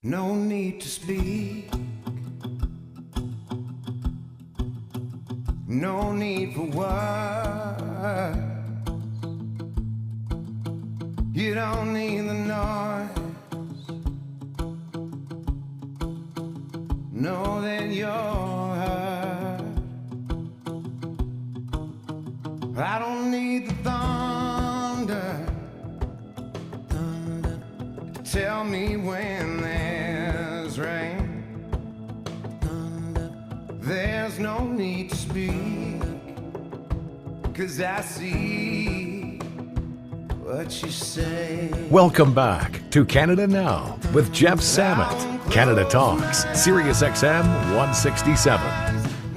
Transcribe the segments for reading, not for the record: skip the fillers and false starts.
No need to speak. No need for words. You don't need the noise. Know that you're hurt. I don't need the thunder. Tell me when there's rain. There's no need to speak, 'cause I see what you say. Welcome back to Canada Now with Jeff Sammut. Canada Talks, SiriusXM 167.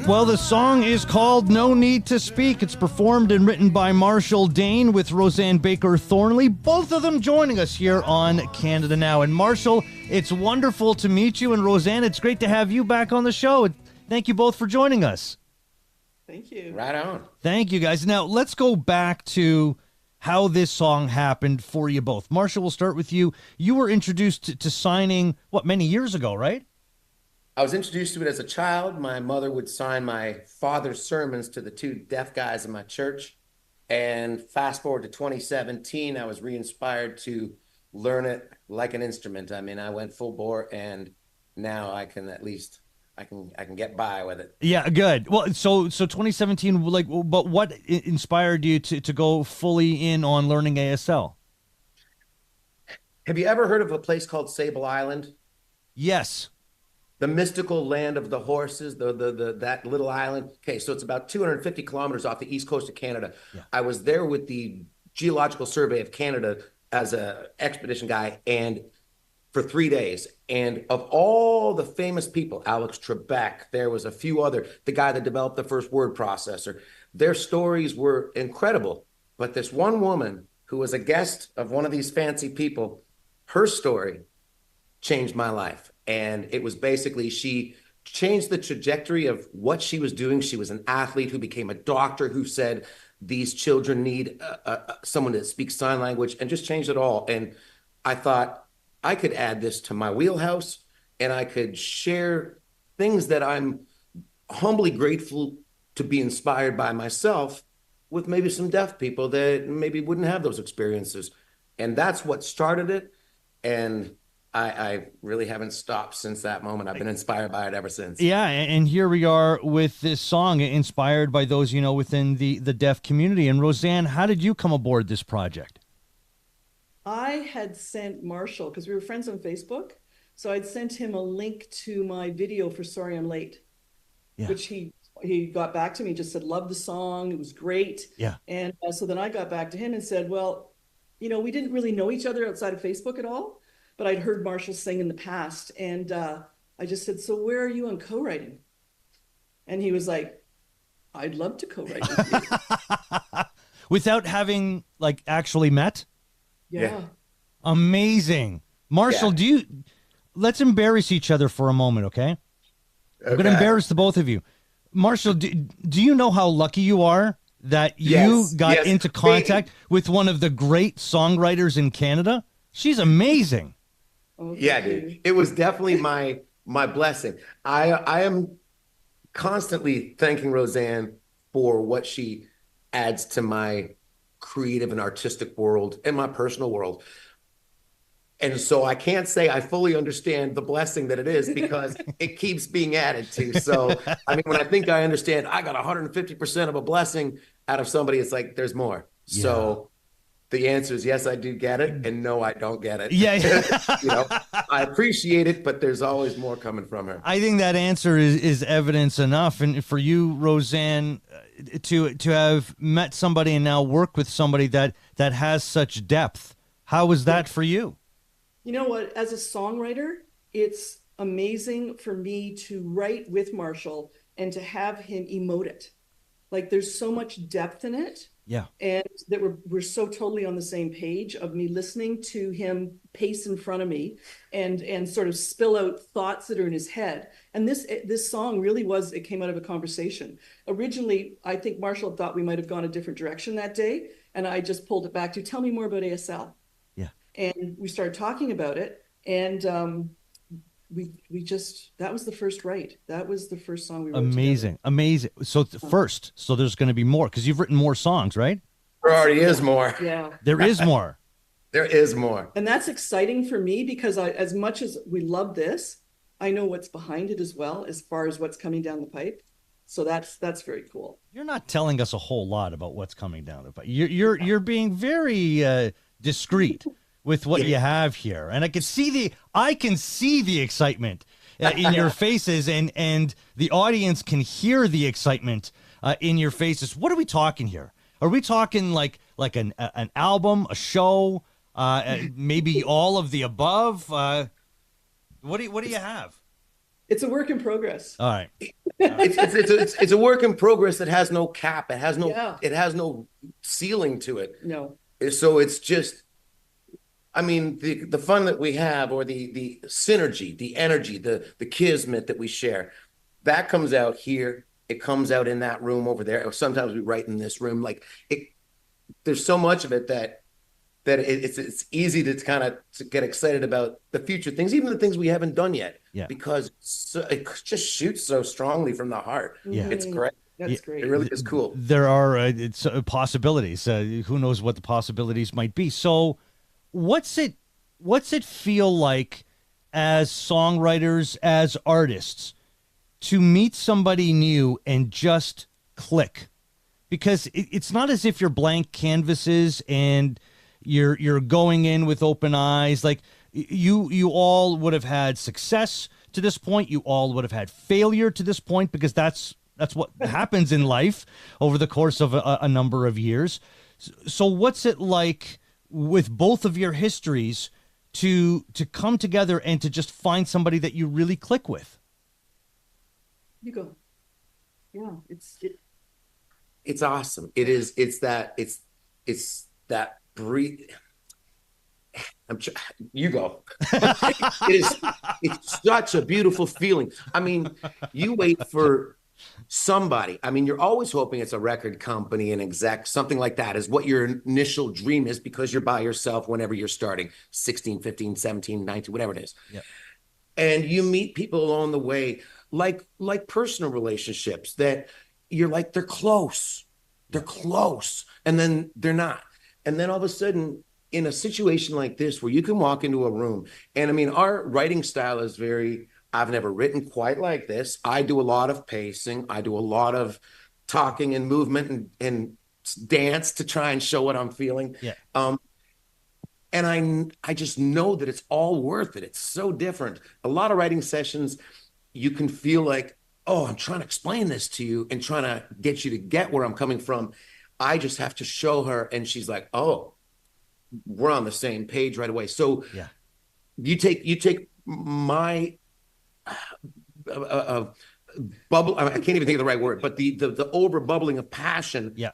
Well, the song is called No Need to Speak. It's performed and written by Marshall Dane with Rosanne Baker Thornley, both of them joining us here on Canada Now. And Marshall, it's wonderful to meet you. And Rosanne, it's great to have you back on the show. Thank you both for joining us. Thank you. Right on. Thank you, guys. Now, let's go back to how this song happened for you both. Marshall, we'll start with you. You were introduced to signing, many years ago, right? I was introduced to it as a child. My mother would sign my father's sermons to the two deaf guys in my church. And fast forward to 2017, I was re-inspired to learn it like an instrument. I mean, I went full bore, and now I can I can get by with it. Yeah, good. Well, so 2017, but what inspired you to go fully in on learning ASL? Have you ever heard of a place called Sable Island? Yes. The mystical land of the horses, that little island. Okay, so it's about 250 kilometers off the east coast of Canada. Yeah. I was there with the Geological Survey of Canada as a expedition guy, and for 3 days. And of all the famous people, Alex Trebek, there was a few other, the guy that developed the first word processor, their stories were incredible. But this one woman who was a guest of one of these fancy people, her story changed my life. And it was basically, she changed the trajectory of what she was doing. She was an athlete who became a doctor, who said, these children need someone that speaks sign language, and just changed it all. And I thought I could add this to my wheelhouse, and I could share things that I'm humbly grateful to be inspired by myself with maybe some deaf people that maybe wouldn't have those experiences. And that's what started it. And I really haven't stopped since that moment. I've been inspired by it ever since. Yeah, and here we are with this song inspired by those, within the deaf community. And Rosanne, how did you come aboard this project? I had sent Marshall, because we were friends on Facebook, so I'd sent him a link to my video for Sorry I'm Late, which he got back to me, just said, love the song, it was great. Yeah. And so then I got back to him and said, well, we didn't really know each other outside of Facebook at all, but I'd heard Marshall sing in the past. And I just said, so where are you on co-writing? And he was like, I'd love to co-write with you. Without having actually met? Yeah. Amazing. Marshall, let's embarrass each other for a moment, okay? I'm going to embarrass the both of you. Marshall, do you know how lucky you are that you got into contact with one of the great songwriters in Canada? She's amazing. Okay. Yeah, dude. It was definitely my blessing. I am constantly thanking Rosanne for what she adds to my creative and artistic world and my personal world. And so I can't say I fully understand the blessing that it is, because it keeps being added to. So, I mean, when I think I understand, I got 150% of a blessing out of somebody, it's like, there's more. Yeah. So the answer is yes, I do get it. And no, I don't get it. Yeah. I appreciate it, but there's always more coming from her. I think that answer is evidence enough. And for you, Rosanne, to have met somebody and now work with somebody that has such depth, how was that for you? You know what? As a songwriter, it's amazing for me to write with Marshall and to have him emote it. There's so much depth in it. Yeah. And that we're so totally on the same page of me listening to him pace in front of me and sort of spill out thoughts that are in his head. And this song really it came out of a conversation. Originally, I think Marshall thought we might have gone a different direction that day. And I just pulled it back to, tell me more about ASL. Yeah. And we started talking about it. And that was the first write. That was the first song we wrote Amazing. So so there's going to be more because you've written more songs, right? There already is more. Yeah. There is more. There is more. And that's exciting for me because as much as we love this, I know what's behind it as well, as far as what's coming down the pipe. So that's very cool. You're not telling us a whole lot about what's coming down the pipe. You're being very discreet with what you have here, and I can see the excitement in your faces, and the audience can hear the excitement in your faces. What are we talking here? Are we talking like an album, a show, maybe all of the above? What do you have? It's a work in progress. All right. It's a work in progress that has no cap. It has no Yeah. it has no ceiling to it. No. So it's just, I mean, the fun that we have, or the synergy, the energy, the kismet that we share, that comes out here. It comes out in that room over there. Or sometimes we write in this room. Like there's so much of it that it's easy to kind of get excited about the future things, even the things we haven't done yet. Yeah. Because it just shoots so strongly from the heart. Yeah. It's great. That's great. It really is cool. There are possibilities. Who knows what the possibilities might be? So, what's it feel like as songwriters, as artists, to meet somebody new and just click? Because it's not as if you're blank canvases and you're going in with open eyes. Like you all would have had success to this point. You all would have had failure to this point, because that's what happens in life over the course of a number of years. So what's it like with both of your histories to come together and to just find somebody that you really click with? You go. Yeah, It's awesome. It is. It's that breathe. You go. It's such a beautiful feeling. I mean, you wait for somebody. I mean, you're always hoping it's a record company, an exec, something like that is what your initial dream is, because you're by yourself whenever you're starting 16, 15, 17, 19, whatever it is. Yeah. And you meet people along the way, like personal relationships that you're like, they're close. They're close. And then they're not. And then all of a sudden, in a situation like this, where you can walk into a room, and I mean, our writing style is I've never written quite like this. I do a lot of pacing. I do a lot of talking and movement and dance to try and show what I'm feeling. Yeah. And I just know that it's all worth it. It's so different. A lot of writing sessions, you can feel like, oh, I'm trying to explain this to you and trying to get you to get where I'm coming from. I just have to show her, and she's like, oh, we're on the same page right away. So Yeah. you take my bubble. I can't even think of the right word, but the over bubbling of passion. Yeah.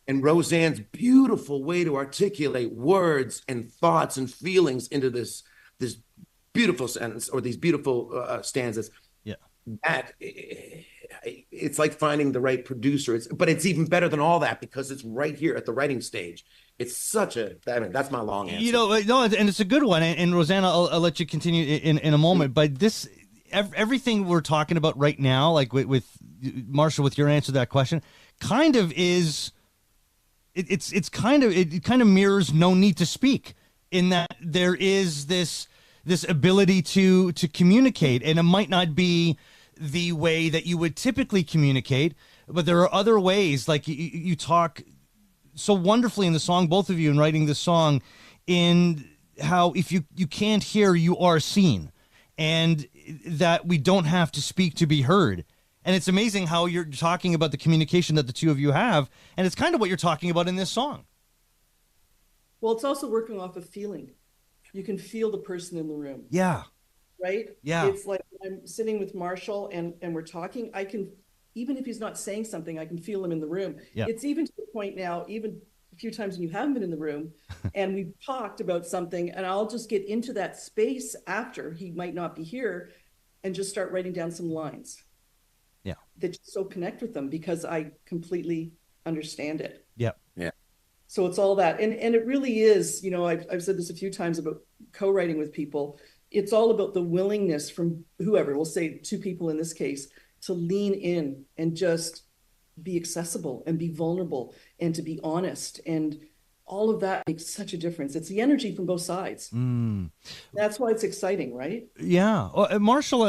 And Rosanne's beautiful way to articulate words and thoughts and feelings into this beautiful sentence, or these beautiful stanzas. Yeah. That it's like finding the right producer. But it's even better than all that, because it's right here at the writing stage. It's such that's my long answer. No, and it's a good one. And Rosanne, I'll let you continue in a moment. But everything we're talking about right now, like with Marshall, with your answer to that question, kind of is, it kind of mirrors No Need to Speak, in that there is this ability to communicate, and it might not be the way that you would typically communicate, but there are other ways. Like you talk so wonderfully in the song, both of you, in writing this song, in how if you can't hear, you are seen, and that we don't have to speak to be heard. And it's amazing how you're talking about the communication that the two of you have, and it's kind of what you're talking about in this song. well, it's also working off of feeling. You can feel the person in the room. Yeah. Right? Yeah. It's like I'm sitting with Marshall and we're talking. I can, even if he's not saying something, I can feel him in the room. Yeah. It's even to the point now, even a few times when you haven't been in the room and we've talked about something, and I'll just get into that space after he might not be here and just start writing down some lines. Yeah. That just so connect with them because I completely understand it. Yeah. Yeah. So it's all that. And it really is, I've said this a few times about co-writing with people. it's all about the willingness from whoever, we'll say two people in this case, to lean in and just be accessible and be vulnerable and to be honest. And all of that makes such a difference. It's the energy from both sides. That's why it's exciting, right? Yeah. Marshall,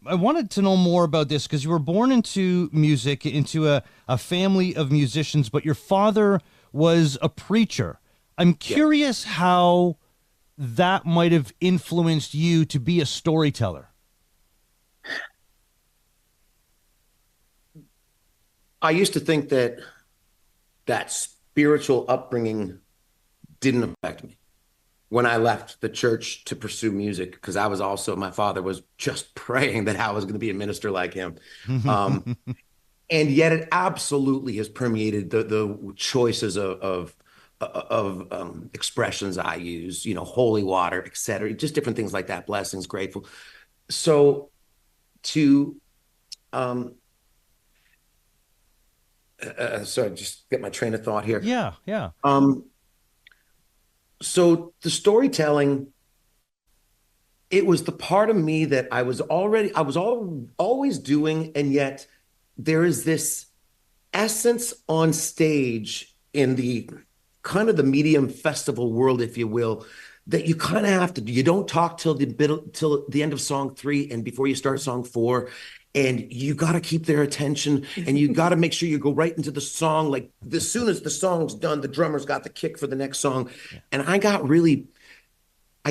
I wanted to know more about this because you were born into music, into a family of musicians, but your father was a preacher. I'm curious how that might have influenced you to be a storyteller. I used to think that spiritual upbringing didn't affect me when I left the church to pursue music, because my father was just praying that I was going to be a minister like him. And yet it absolutely has permeated the choices of expressions I use, holy water, etc., just different things like that, blessings, grateful. So sorry, just get my train of thought here. Yeah. So the storytelling, it was the part of me that I was always doing, and yet there is this essence on stage in the kind of the medium festival world, if you will, that you kind of have to do. You don't talk till the end of song 3 and before you start song 4. And you got to keep their attention, and you got to make sure you go right into the song. Like as soon as the song's done, the drummer's got the kick for the next song. And I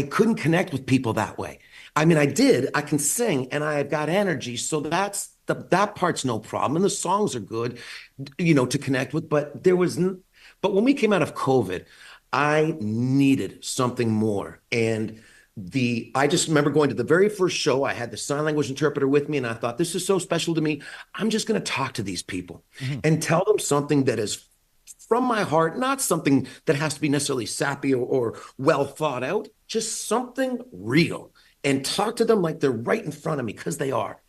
couldn't connect with people that way. I mean, I can sing and I've got energy. So that part's no problem. And the songs are good, to connect with. But when we came out of COVID, I needed something more. And I just remember going to the very first show. I had the sign language interpreter with me, and I thought, this is so special to me. I'm just going to talk to these people and tell them something that is from my heart, not something that has to be necessarily sappy or well thought out, just something real, and talk to them like they're right in front of me, because they are.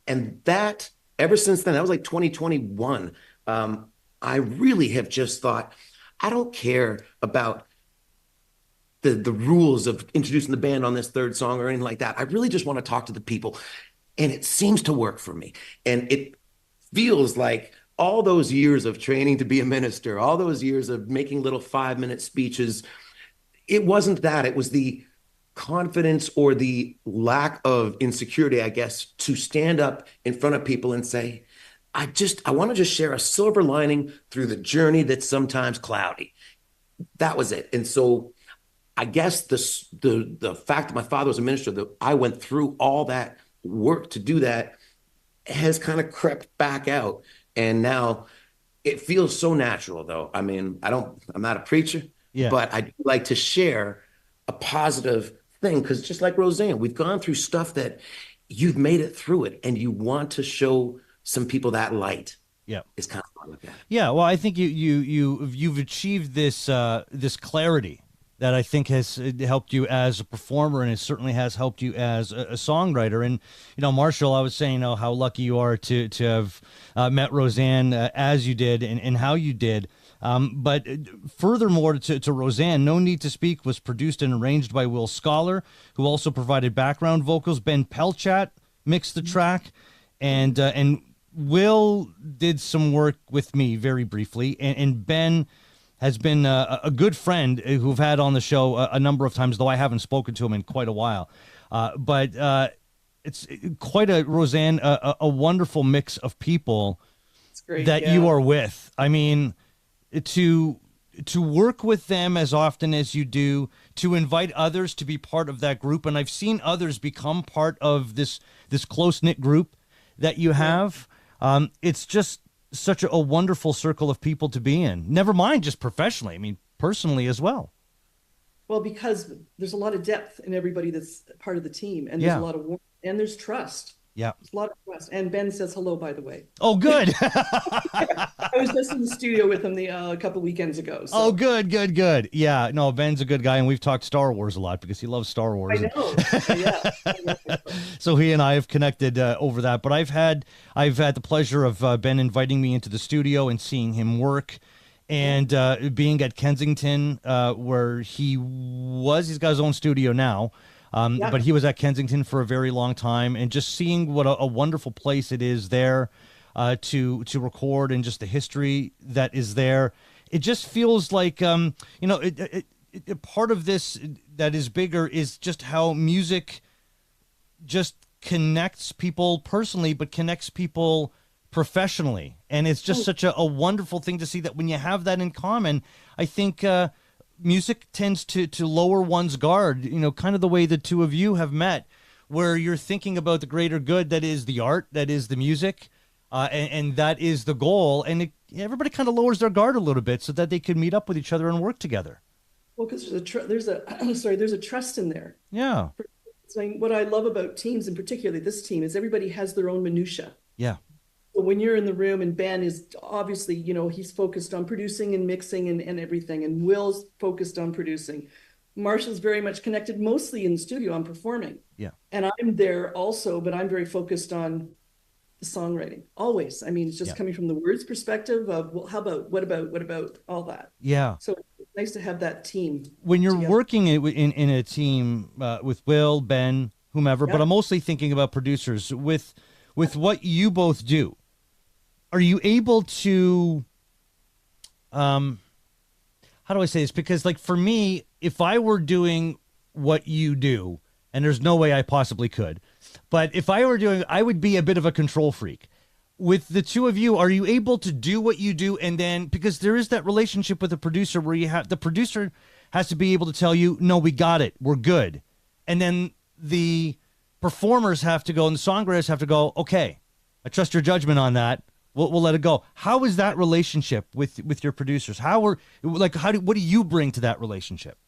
And that, ever since then, that was like 2021. I really have just thought, I don't care about the rules of introducing the band on this third song or anything like that. I really just want to talk to the people. And it seems to work for me. And it feels like all those years of training to be a minister, all those years of making little 5-minute speeches, it wasn't that. It was the confidence or the lack of insecurity, I guess, to stand up in front of people and say, I want to just share a silver lining through the journey that's sometimes cloudy. That was it. And so I guess the fact that my father was a minister, that I went through all that work to do that, has kind of crept back out. And now it feels so natural, though. I mean, I'm not a preacher, but I do like to share a positive thing, because just like Rosanne, we've gone through stuff that you've made it through it, and you want to show some people that light. Yeah, it's kind of fun like that. Yeah, well, I think you've achieved this clarity that I think has helped you as a performer, and it certainly has helped you as a songwriter. And, Marshall, I was saying, how lucky you are to have met Rosanne as you did and how you did. But furthermore, to Rosanne, No Need to Speak was produced and arranged by Will Scholar, who also provided background vocals. Ben Pelchat mixed the track, and Will did some work with me very briefly, and Ben has been a good friend who've had on the show a number of times, though I haven't spoken to him in quite a while. But it's quite Rosanne, a wonderful mix of people that you are with. I mean, to work with them as often as you do, to invite others to be part of that group. And I've seen others become part of this close-knit group that you have. It's just such a wonderful circle of people to be in. Never mind just professionally. I mean, personally as well. Well, because there's a lot of depth in everybody that's part of the team, and there's a lot of warmth, and there's trust. Yeah. There's a lot of trust. And Ben says hello, by the way. Oh, good. I was just in the studio with him a couple weekends ago. So. Oh, good. Yeah, no, Ben's a good guy, and we've talked Star Wars a lot because he loves Star Wars. I know. Yeah. So he and I have connected over that. But I've had the pleasure of Ben inviting me into the studio and seeing him work, and being at Kensington, where he's got his own studio now. Yeah. But he was at Kensington for a very long time, and just seeing what a wonderful place it is there to record, and just the history that is there. It just feels like part of this that is bigger is just how music just connects people personally, but connects people professionally. And it's just such a wonderful thing to see that when you have that in common, I think music tends to lower one's guard, kind of the way the two of you have met, where you're thinking about the greater good that is the art, that is the music, and that is the goal. And everybody kind of lowers their guard a little bit so that they can meet up with each other and work together. Well, because there's a trust in there. Yeah. So what I love about teams, and particularly this team, is everybody has their own minutia. Yeah. So when you're in the room, and Ben is obviously, he's focused on producing and mixing and everything, and Will's focused on producing. Marshall's very much connected, mostly in the studio on performing. Yeah. And I'm there also, but I'm very focused on the songwriting always. I mean, it's just coming from the words perspective of, well, what about all that? Yeah. So it's nice to have that team. When you're together. working in a team with Will, Ben, whomever, but I'm mostly thinking about producers with what you both do. Are you able to, how do I say this? Because like for me, if I were doing what you do, and there's no way I possibly could, but if I were doing, I would be a bit of a control freak. With the two of you, are you able to do what you do? And then, because there is that relationship with the producer where the producer has to be able to tell you, no, we got it, we're good. And then the performers have to go, and the songwriters have to go, okay, I trust your judgment on that. We'll let it go. How is that relationship with your producers? What do you bring to that relationship?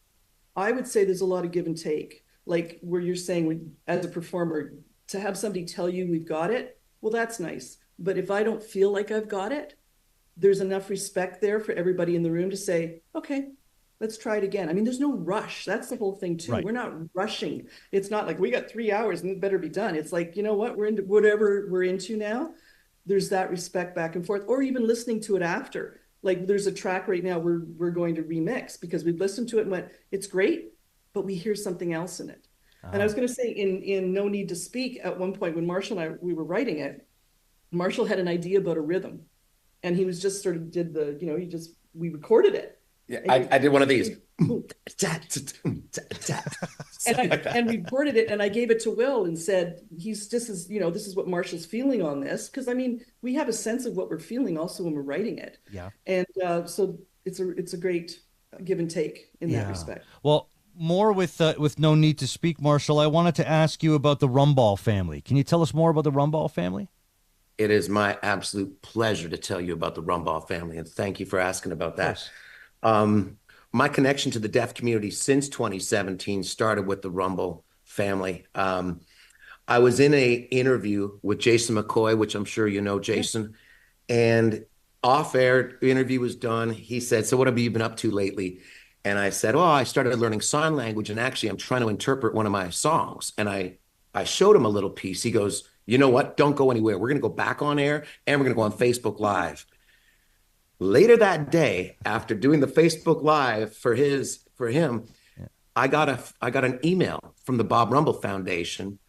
I would say there's a lot of give and take, like where you're saying as a performer, to have somebody tell you we've got it, well, that's nice. But if I don't feel like I've got it, there's enough respect there for everybody in the room to say, okay, let's try it again. I mean, there's no rush. That's the whole thing too. Right. We're not rushing. It's not like we got 3 hours and it better be done. It's like, you know what, we're into whatever we're into now. There's that respect back and forth, or even listening to it after. Like there's a track right now we're going to remix because we've listened to it and went, it's great, but we hear something else in it. And I was going to say in No Need to Speak, at one point when Marshall and we were writing it, Marshall had an idea about a rhythm, and he was just sort of did we recorded it. Yeah, I did one of these. and we recorded it, and I gave it to Will and said, this is what Marshall's feeling on this. Because I mean, we have a sense of what we're feeling also when we're writing it. Yeah. And so it's a great give and take in that respect. Well, more with No Need to Speak, Marshall, I wanted to ask you about the Rumball family. Can you tell us more about the Rumball family? It is my absolute pleasure to tell you about the Rumball family, and thank you for asking about that. My connection to the deaf community since 2017 started with the Rumball family. I was in an interview with Jason McCoy, which I'm sure you know, Jason, and off-air interview was done. He said, so what have you been up to lately? And I said, I started learning sign language, and actually I'm trying to interpret one of my songs. And I showed him a little piece. He goes, you know what? Don't go anywhere. We're going to go back on air, and we're going to go on Facebook Live. Later that day, after doing the Facebook Live for him, I got an email from the Bob Rumble Foundation.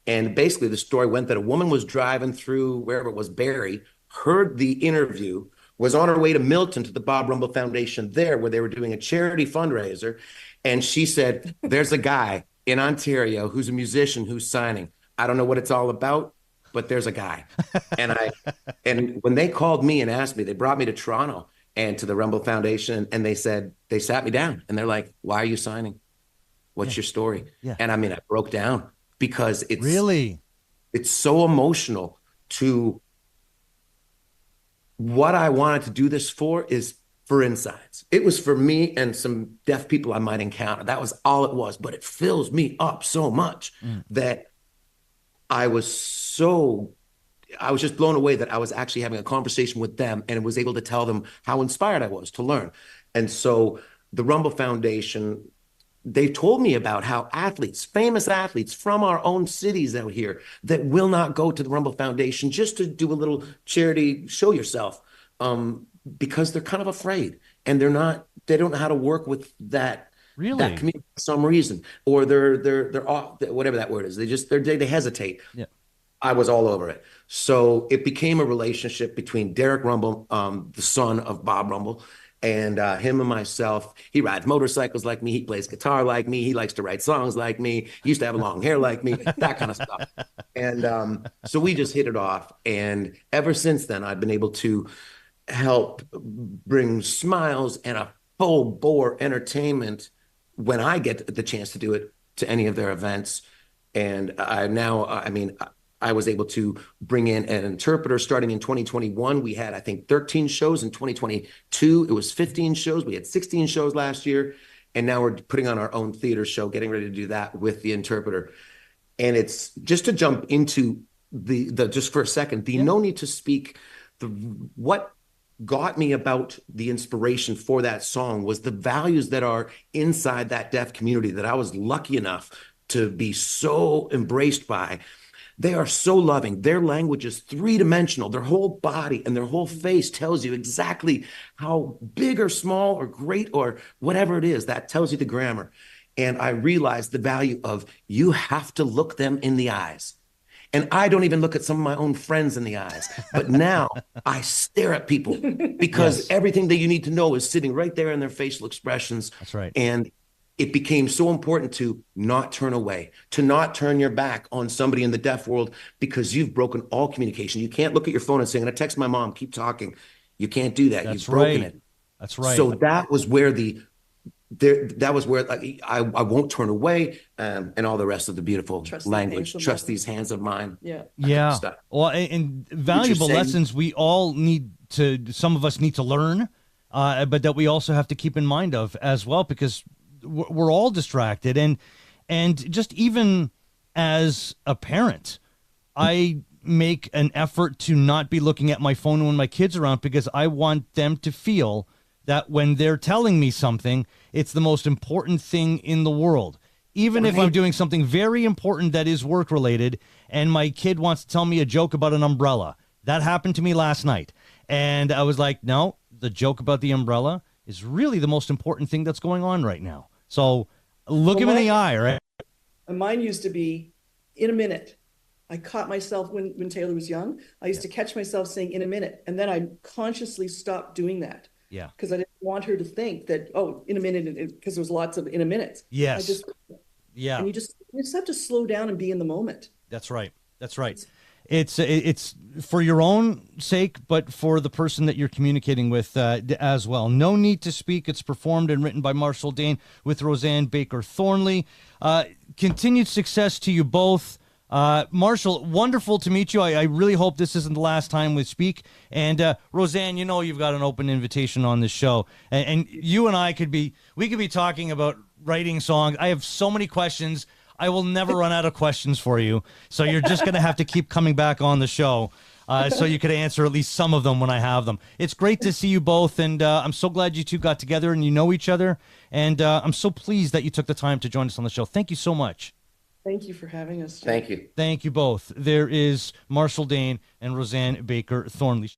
And basically the story went that a woman was driving through wherever it was, Barrie, heard the interview, was on her way to Milton to the Bob Rumble Foundation there where they were doing a charity fundraiser. And she said, there's a guy in Ontario who's a musician who's signing. I don't know what it's all about, but there's a guy. And when they called me and asked me, they brought me to Toronto and to the Rumble Foundation, and they sat me down and they're like, why are you signing? What's your story? Yeah. And I mean, I broke down because it's so emotional to what I wanted to do this for is for insides. It was for me and some deaf people I might encounter. That was all it was, but it fills me up so much that I was just blown away that I was actually having a conversation with them and was able to tell them how inspired I was to learn. And so the Rumble Foundation, they told me about how famous athletes from our own cities out here that will not go to the Rumble Foundation just to do a little charity, show yourself, because they're kind of afraid and they don't know how to work with that Really? that community for some reason, or they're off, whatever that word is. They hesitate. Yeah. I was all over it. So it became a relationship between Derek Rumble, the son of Bob Rumble, and him and myself. He rides motorcycles like me. He plays guitar like me. He likes to write songs like me. He used to have long hair like me, that kind of stuff. And so we just hit it off. And ever since then, I've been able to help bring smiles and a full bore entertainment when I get the chance to do it to any of their events. And I was able to bring in an interpreter starting in 2021. We had, I think, 13 shows. In 2022, it was 15 shows. We had 16 shows last year. And now we're putting on our own theater show, getting ready to do that with the interpreter. And it's just to jump into the just for a second, the No Need to Speak, what got me about the inspiration for that song was the values that are inside that deaf community that I was lucky enough to be so embraced by. They are so loving. Their language is three-dimensional. Their whole body and their whole face tells you exactly how big or small or great or whatever it is. That tells you the grammar. And I realized the value of you have to look them in the eyes. And I don't even look at some of my own friends in the eyes. But now I stare at people because everything that you need to know is sitting right there in their facial expressions. That's right. And it became so important to not turn away, to not turn your back on somebody in the deaf world because you've broken all communication. You can't look at your phone and say, I'm going to text my mom, keep talking. You can't do that. That's You've broken right. it. That's right. So that was where I won't turn away, and all the rest of the beautiful language. Trust these hands of mine. Yeah. Yeah. Stuff. Well, and valuable saying- lessons we all need to, some of us need to learn, but that we also have to keep in mind of as well, because we're all distracted. And just even as a parent, I make an effort to not be looking at my phone when my kids are around, because I want them to feel that when they're telling me something, it's the most important thing in the world. Even if I'm doing something very important that is work related and my kid wants to tell me a joke about an umbrella. That happened to me last night. And I was like, no, the joke about the umbrella is really the most important thing that's going on right now. So look him in the eye, right? Mine used to be in a minute. I caught myself when Taylor was young. I used to catch myself saying in a minute. And then I consciously stopped doing that. Yeah. Because I didn't want her to think that, oh, in a minute, because there was lots of in a minute. Yes. Yeah. And you just have to slow down and be in the moment. That's right. That's right. It's for your own sake, but for the person that you're communicating with as well. No Need to Speak. It's performed and written by Marshall Dane with Rosanne Baker Thornley. Continued success to you both. Marshall, wonderful to meet you. I really hope this isn't the last time we speak. And Rosanne, you know you've got an open invitation on this show. And you and I could be talking about writing songs. I have so many questions. I will never run out of questions for you. So you're just going to have to keep coming back on the show so you could answer at least some of them when I have them. It's great to see you both, and I'm so glad you two got together and you know each other. And I'm so pleased that you took the time to join us on the show. Thank you so much. Thank you for having us. Thank you. Thank you both. There is Marshall Dane and Rosanne Baker Thornley.